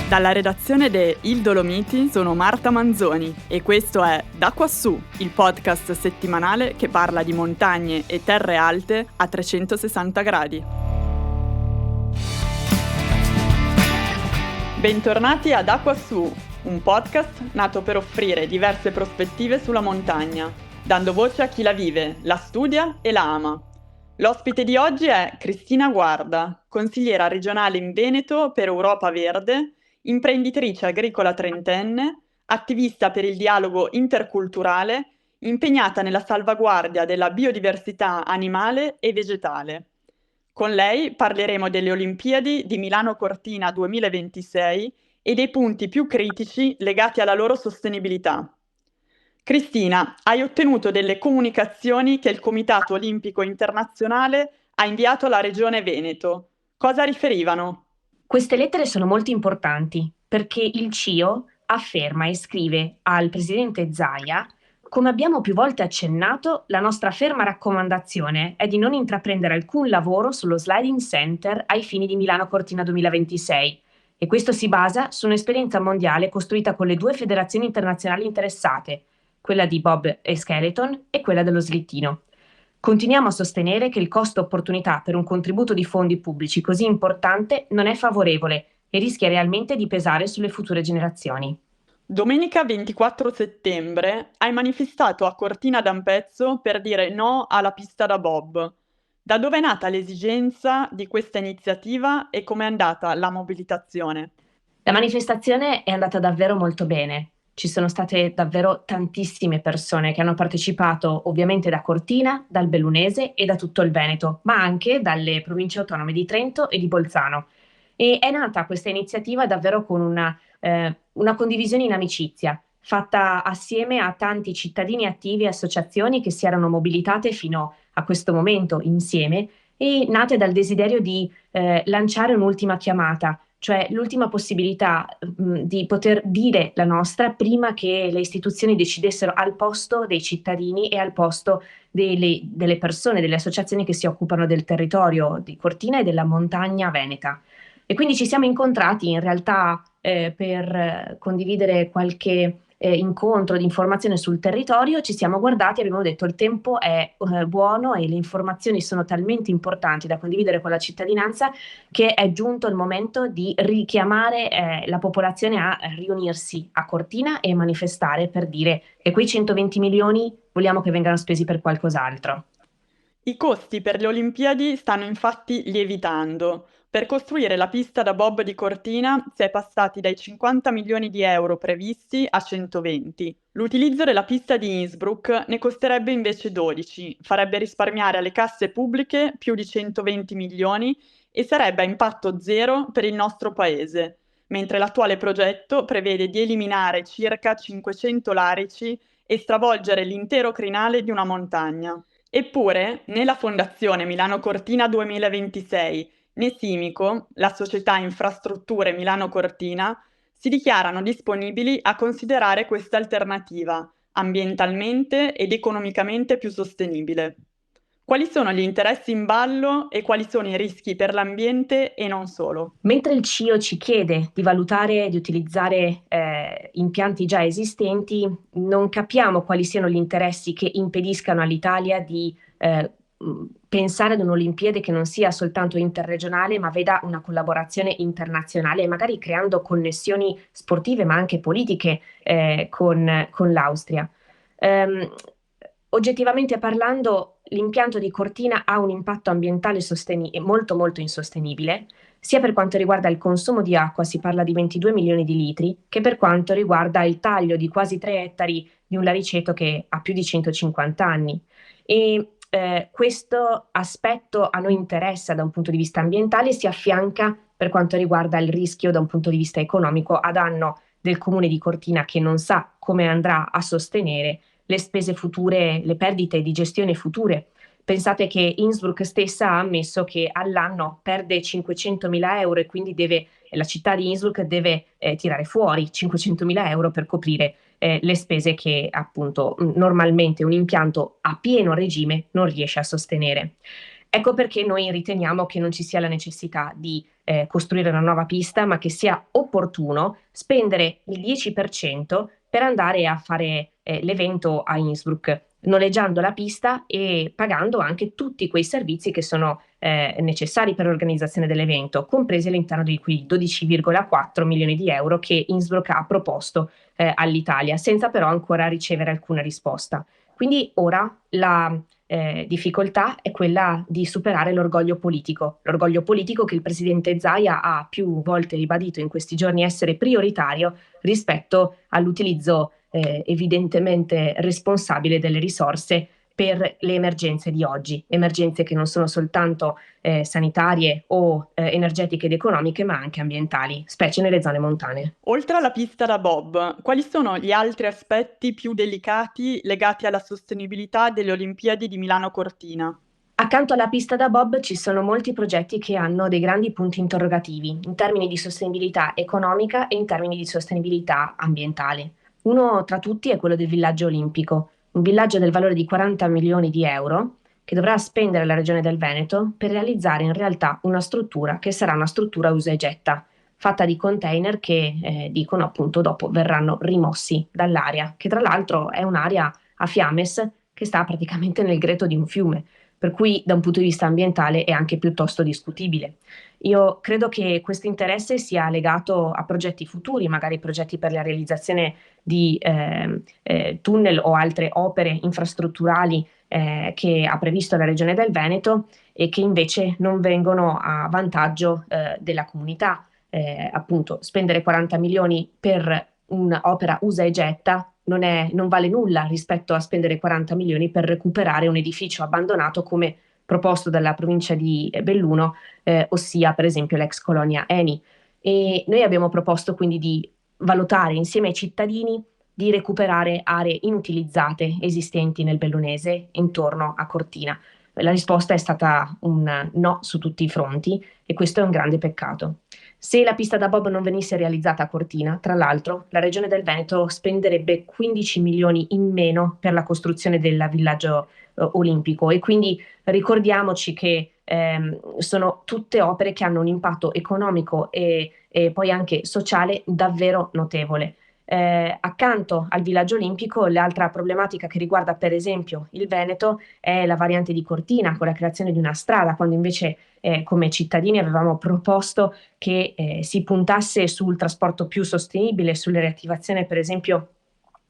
Dalla redazione de Il Dolomiti sono Marta Manzoni e questo è Da Quassù, il podcast settimanale che parla di montagne e terre alte a 360 gradi. Bentornati a Da Quassù, un podcast nato per offrire diverse prospettive sulla montagna, dando voce a chi la vive, la studia e la ama. L'ospite di oggi è Cristina Guarda, consigliera regionale in Veneto per Europa Verde, imprenditrice agricola trentenne, attivista per il dialogo interculturale, impegnata nella salvaguardia della biodiversità animale e vegetale. Con lei parleremo delle Olimpiadi di Milano Cortina 2026 e dei punti più critici legati alla loro sostenibilità. Cristina, hai ottenuto delle comunicazioni che il Comitato Olimpico Internazionale ha inviato alla Regione Veneto. Cosa riferivano? Queste lettere sono molto importanti perché il CIO afferma e scrive al presidente Zaia: come abbiamo più volte accennato, la nostra ferma raccomandazione è di non intraprendere alcun lavoro sullo sliding center ai fini di Milano Cortina 2026 e questo si basa su un'esperienza mondiale costruita con le due federazioni internazionali interessate, quella di bob e skeleton e quella dello slittino. Continuiamo a sostenere che il costo-opportunità per un contributo di fondi pubblici così importante non è favorevole e rischia realmente di pesare sulle future generazioni. Domenica 24 settembre hai manifestato a Cortina d'Ampezzo per dire no alla pista da bob. Da dove è nata l'esigenza di questa iniziativa e com'è andata la mobilitazione? La manifestazione è andata davvero molto bene. Ci sono state davvero tantissime persone che hanno partecipato, ovviamente da Cortina, dal Bellunese e da tutto il Veneto, ma anche dalle province autonome di Trento e di Bolzano. E è nata questa iniziativa davvero con una condivisione in amicizia, fatta assieme a tanti cittadini attivi e associazioni che si erano mobilitate fino a questo momento insieme e nate dal desiderio di lanciare un'ultima chiamata, cioè l'ultima possibilità di poter dire la nostra prima che le istituzioni decidessero al posto dei cittadini e al posto delle persone, delle associazioni che si occupano del territorio di Cortina e della montagna veneta. E quindi ci siamo incontrati in realtà per condividere qualche incontro di informazione sul territorio, ci siamo guardati e abbiamo detto il tempo è buono e le informazioni sono talmente importanti da condividere con la cittadinanza che è giunto il momento di richiamare la popolazione a riunirsi a Cortina e manifestare per dire che quei 120 milioni vogliamo che vengano spesi per qualcos'altro. I costi per le Olimpiadi stanno infatti lievitando. Per costruire la pista da bob di Cortina si è passati dai 50 milioni di euro previsti a 120. L'utilizzo della pista di Innsbruck ne costerebbe invece 12, farebbe risparmiare alle casse pubbliche più di 120 milioni e sarebbe a impatto zero per il nostro paese, mentre l'attuale progetto prevede di eliminare circa 500 larici e stravolgere l'intero crinale di una montagna. Eppure, né la Fondazione Milano Cortina 2026 né Simico, la società Infrastrutture Milano Cortina, si dichiarano disponibili a considerare questa alternativa, ambientalmente ed economicamente più sostenibile. Quali sono gli interessi in ballo e quali sono i rischi per l'ambiente e non solo? Mentre il CIO ci chiede di valutare e di utilizzare impianti già esistenti, non capiamo quali siano gli interessi che impediscano all'Italia di pensare ad un'Olimpiade che non sia soltanto interregionale, ma veda una collaborazione internazionale, magari creando connessioni sportive, ma anche politiche con l'Austria. Ehm, Oggettivamente parlando, l'impianto di Cortina ha un impatto ambientale molto molto insostenibile, sia per quanto riguarda il consumo di acqua, si parla di 22 milioni di litri, che per quanto riguarda il taglio di quasi 3 ettari di un lariceto che ha più di 150 anni. E questo aspetto a noi interessa da un punto di vista ambientale e si affianca per quanto riguarda il rischio da un punto di vista economico a danno del comune di Cortina che non sa come andrà a sostenere le spese future, le perdite di gestione future. Pensate che Innsbruck stessa ha ammesso che all'anno perde 500.000 euro e quindi la città di Innsbruck deve tirare fuori 500.000 euro per coprire le spese che appunto normalmente un impianto a pieno regime non riesce a sostenere. Ecco perché noi riteniamo che non ci sia la necessità di costruire una nuova pista, ma che sia opportuno spendere il 10% per andare a fare l'evento a Innsbruck, noleggiando la pista e pagando anche tutti quei servizi che sono necessari per l'organizzazione dell'evento, compresi all'interno di quei 12,4 milioni di euro che Innsbruck ha proposto all'Italia, senza però ancora ricevere alcuna risposta. Quindi ora la difficoltà è quella di superare l'orgoglio politico che il presidente Zaia ha più volte ribadito in questi giorni essere prioritario rispetto all'utilizzo evidentemente responsabile delle risorse per le emergenze di oggi, emergenze che non sono soltanto sanitarie o energetiche ed economiche, ma anche ambientali, specie nelle zone montane. Oltre alla pista da bob, quali sono gli altri aspetti più delicati legati alla sostenibilità delle Olimpiadi di Milano Cortina? Accanto alla pista da bob ci sono molti progetti che hanno dei grandi punti interrogativi in termini di sostenibilità economica e in termini di sostenibilità ambientale. Uno tra tutti è quello del villaggio olimpico, un villaggio del valore di 40 milioni di euro che dovrà spendere la Regione del Veneto per realizzare in realtà una struttura che sarà una struttura usa e getta, fatta di container che dicono appunto dopo verranno rimossi dall'area, che tra l'altro è un'area a Fiames che sta praticamente nel greto di un fiume, per cui da un punto di vista ambientale è anche piuttosto discutibile. Io credo che questo interesse sia legato a progetti futuri, magari progetti per la realizzazione di tunnel o altre opere infrastrutturali che ha previsto la Regione del Veneto e che invece non vengono a vantaggio della comunità. Appunto, spendere 40 milioni per un'opera usa e getta non vale nulla rispetto a spendere 40 milioni per recuperare un edificio abbandonato come proposto dalla provincia di Belluno, ossia per esempio l'ex colonia Eni. E noi abbiamo proposto quindi di valutare insieme ai cittadini di recuperare aree inutilizzate esistenti nel bellunese intorno a Cortina. La risposta è stata un no su tutti i fronti e questo è un grande peccato. Se la pista da bob non venisse realizzata a Cortina, tra l'altro, la Regione del Veneto spenderebbe 15 milioni in meno per la costruzione del villaggio olimpico e quindi ricordiamoci che sono tutte opere che hanno un impatto economico e poi anche sociale davvero notevole. Accanto al villaggio olimpico, l'altra problematica che riguarda per esempio il Veneto è la variante di Cortina con la creazione di una strada, quando invece come cittadini avevamo proposto che si puntasse sul trasporto più sostenibile, sulla riattivazione per esempio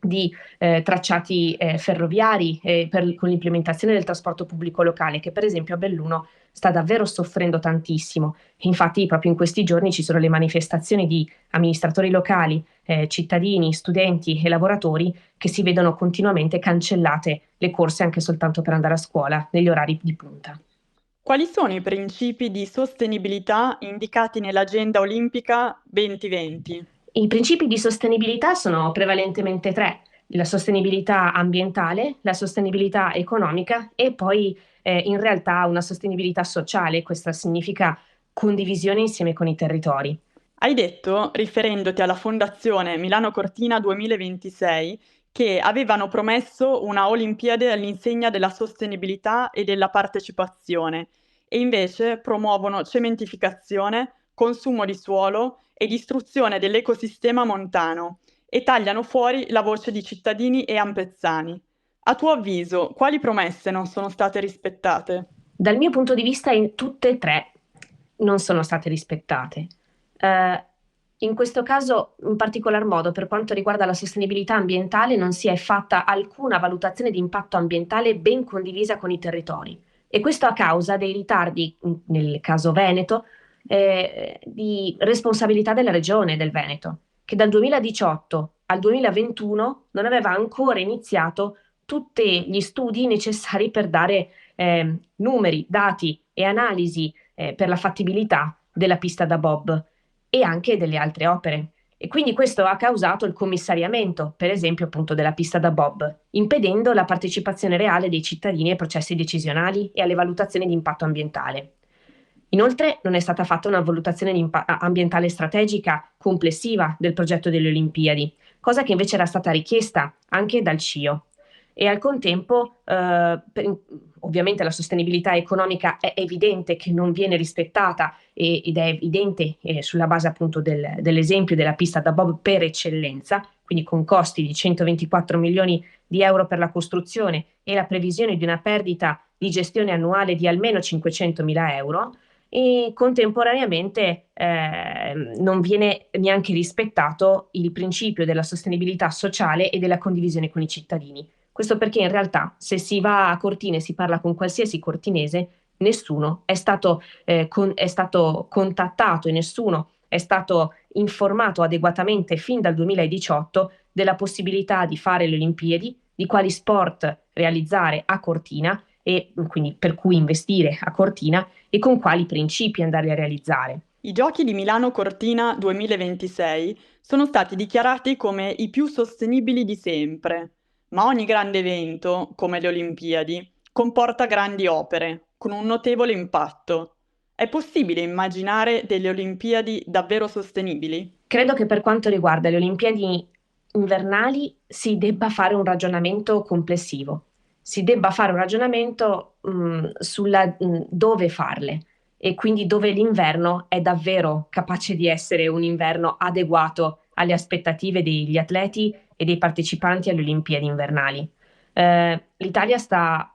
di tracciati ferroviari con l'implementazione del trasporto pubblico locale, che per esempio a Belluno sta davvero soffrendo tantissimo. Infatti proprio in questi giorni ci sono le manifestazioni di amministratori locali, cittadini, studenti e lavoratori che si vedono continuamente cancellate le corse anche soltanto per andare a scuola negli orari di punta. Quali sono i principi di sostenibilità indicati nell'Agenda Olimpica 2020? I principi di sostenibilità sono prevalentemente tre: la sostenibilità ambientale, la sostenibilità economica e poi in realtà una sostenibilità sociale. Questa significa condivisione insieme con i territori. Hai detto, riferendoti alla Fondazione Milano Cortina 2026, che avevano promesso una Olimpiade all'insegna della sostenibilità e della partecipazione, e invece promuovono cementificazione, consumo di suolo e distruzione dell'ecosistema montano, e tagliano fuori la voce di cittadini e ampezzani. A tuo avviso, quali promesse non sono state rispettate? Dal mio punto di vista, tutte e tre non sono state rispettate. In questo caso, in particolar modo, per quanto riguarda la sostenibilità ambientale, non si è fatta alcuna valutazione di impatto ambientale ben condivisa con i territori. E questo a causa dei ritardi, nel caso Veneto, di responsabilità della Regione del Veneto, che dal 2018 al 2021 non aveva ancora iniziato tutti gli studi necessari per dare numeri, dati e analisi per la fattibilità della pista da bob e anche delle altre opere. E quindi questo ha causato il commissariamento, per esempio, appunto della pista da bob, impedendo la partecipazione reale dei cittadini ai processi decisionali e alle valutazioni di impatto ambientale. Inoltre non è stata fatta una valutazione ambientale strategica complessiva del progetto delle Olimpiadi, cosa che invece era stata richiesta anche dal CIO. e al contempo ovviamente la sostenibilità economica è evidente che non viene rispettata ed è evidente sulla base appunto dell'esempio della pista da bob per eccellenza, quindi con costi di 124 milioni di euro per la costruzione e la previsione di una perdita di gestione annuale di almeno 500 mila euro, e contemporaneamente non viene neanche rispettato il principio della sostenibilità sociale e della condivisione con i cittadini. Questo perché in realtà se si va a Cortina e si parla con qualsiasi cortinese, nessuno è stato contattato e nessuno è stato informato adeguatamente fin dal 2018 della possibilità di fare le Olimpiadi, di quali sport realizzare a Cortina e quindi per cui investire a Cortina e con quali principi andare a realizzare. I Giochi di Milano Cortina 2026 sono stati dichiarati come i più sostenibili di sempre, ma ogni grande evento, come le Olimpiadi, comporta grandi opere, con un notevole impatto. È possibile immaginare delle Olimpiadi davvero sostenibili? Credo che per quanto riguarda le Olimpiadi invernali si debba fare un ragionamento complessivo, si debba fare un ragionamento sulla dove farle e quindi dove l'inverno è davvero capace di essere un inverno adeguato alle aspettative degli atleti e dei partecipanti alle Olimpiadi invernali. L'Italia sta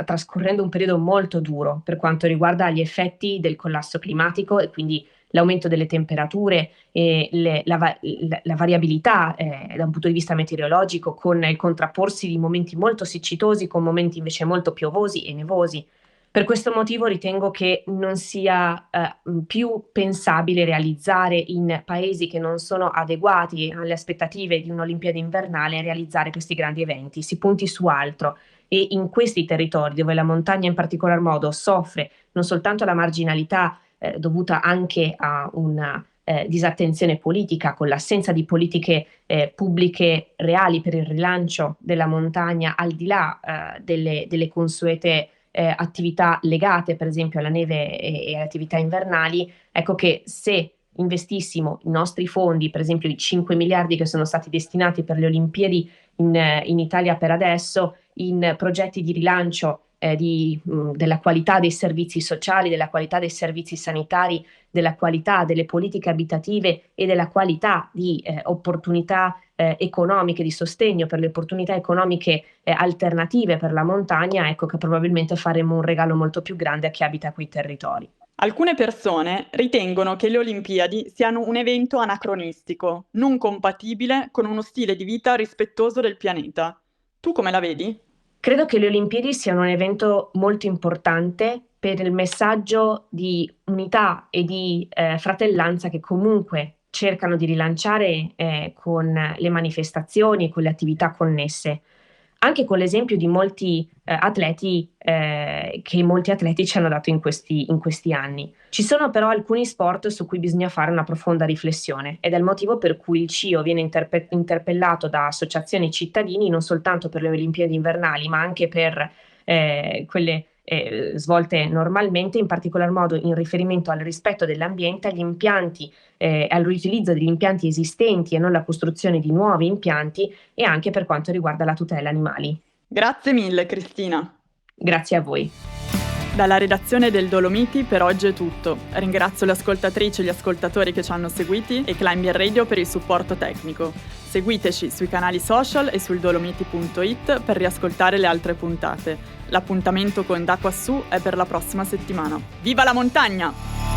trascorrendo un periodo molto duro per quanto riguarda gli effetti del collasso climatico e quindi l'aumento delle temperature e la variabilità da un punto di vista meteorologico, con il contrapporsi di momenti molto siccitosi con momenti invece molto piovosi e nevosi. Per questo motivo ritengo che non sia più pensabile realizzare in paesi che non sono adeguati alle aspettative di un'Olimpiade invernale, realizzare questi grandi eventi. Si punti su altro e in questi territori dove la montagna in particolar modo soffre non soltanto la marginalità dovuta anche a una disattenzione politica, con l'assenza di politiche pubbliche reali per il rilancio della montagna, al di là delle consuete attività legate per esempio alla neve e alle attività invernali. Ecco che se investissimo i nostri fondi, per esempio i 5 miliardi che sono stati destinati per le Olimpiadi in Italia per adesso, in progetti di rilancio della qualità dei servizi sociali, della qualità dei servizi sanitari, della qualità delle politiche abitative e della qualità di opportunità economiche, di sostegno per le opportunità economiche alternative per la montagna, ecco che probabilmente faremo un regalo molto più grande a chi abita quei territori. Alcune persone ritengono che le Olimpiadi siano un evento anacronistico, non compatibile con uno stile di vita rispettoso del pianeta. Tu come la vedi? Credo che le Olimpiadi siano un evento molto importante per il messaggio di unità e di fratellanza che comunque cercano di rilanciare con le manifestazioni e con le attività connesse. Anche con l'esempio di molti atleti che molti atleti ci hanno dato in questi anni. Ci sono però alcuni sport su cui bisogna fare una profonda riflessione ed è il motivo per cui il CIO viene interpellato da associazioni cittadini non soltanto per le Olimpiadi invernali ma anche per quelle svolte normalmente, in particolar modo in riferimento al rispetto dell'ambiente, agli impianti, al riutilizzo degli impianti esistenti e non la costruzione di nuovi impianti e anche per quanto riguarda la tutela animali. Grazie mille, Cristina. Grazie a voi. Dalla redazione del Dolomiti per oggi è tutto. Ringrazio le ascoltatrici e gli ascoltatori che ci hanno seguiti e Climb Radio per il supporto tecnico. Seguiteci sui canali social e sul dolomiti.it per riascoltare le altre puntate. L'appuntamento con Da Quassù è per la prossima settimana. Viva la montagna!